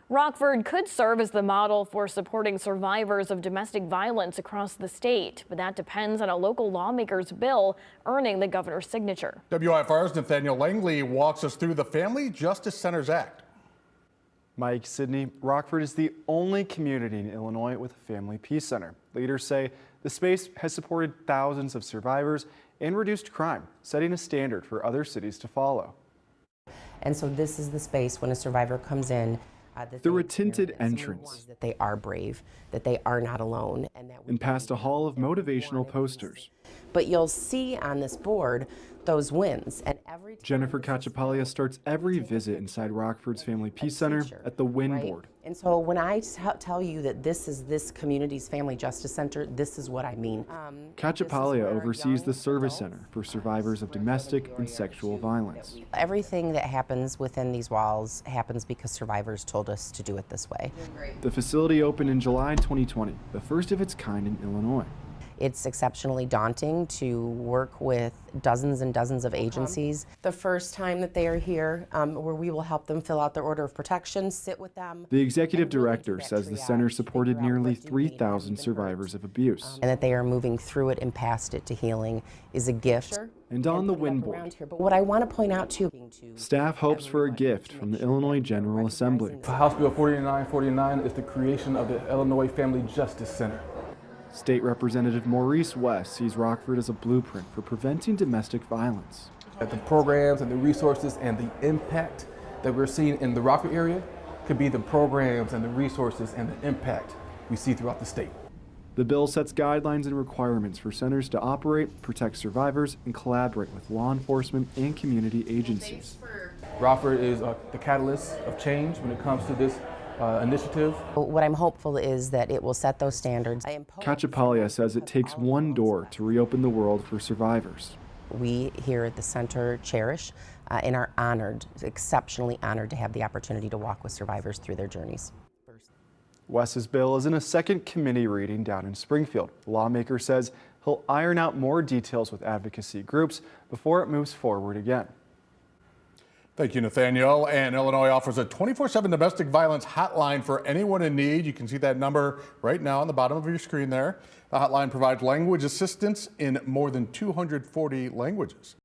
Rockford could serve as the model for supporting survivors of domestic violence across the state, but that depends on a local lawmaker's bill earning the governor's signature. WIFR's Nathaniel Langley walks us through the Family Justice Centers Act. Mike, Sydney, Rockford is the only community in Illinois with a family peace center. Leaders say the space has supported thousands of survivors and reduced crime, setting a standard for other cities to follow. And so this is the space when a survivor comes in. Through a tinted entrance, that they are brave, that they are not alone, and past a hall of motivational posters. But you'll see on this board those wins. And every Jennifer Cachapalia starts every visit inside Rockford's Family Peace Center at the win board. And so when I tell you that this is this community's Family Justice Center, this is what I mean. Cachapalia oversees the service center for survivors of domestic and sexual violence. Everything that happens within these walls happens because survivors told us to do it this way. The facility opened in July 2020, the first of its kind in Illinois. It's exceptionally daunting to work with dozens and dozens of agencies. The first time that they are here, where we will help them fill out their order of protection, sit with them. The executive director says the center supported nearly 3,000 survivors of abuse. And that they are moving through it and past it to healing is a gift. And on the win board, but what I want to point out too, staff hopes for a gift from the Illinois General Assembly. House Bill 4949 is the creation of the Illinois Family Justice Center. State Representative Maurice West sees Rockford as a blueprint for preventing domestic violence. That the programs and the resources and the impact that we're seeing in the Rockford area could be the programs and the resources and the impact we see throughout the state. The bill sets guidelines and requirements for centers to operate, protect survivors, and collaborate with law enforcement and community agencies. Rockford is the catalyst of change when it comes to this initiative. What I'm hopeful is that it will set those standards. Cachapalia says it takes one door to reopen the world for survivors. We here at the center cherish and are honored, exceptionally honored to have the opportunity to walk with survivors through their journeys. West's bill is in a second committee reading down in Springfield. The lawmaker says he'll iron out more details with advocacy groups before it moves forward again. Thank you, Nathaniel. And Illinois offers a 24/7 domestic violence hotline for anyone in need. You can see that number right now on the bottom of your screen there. The hotline provides language assistance in more than 240 languages.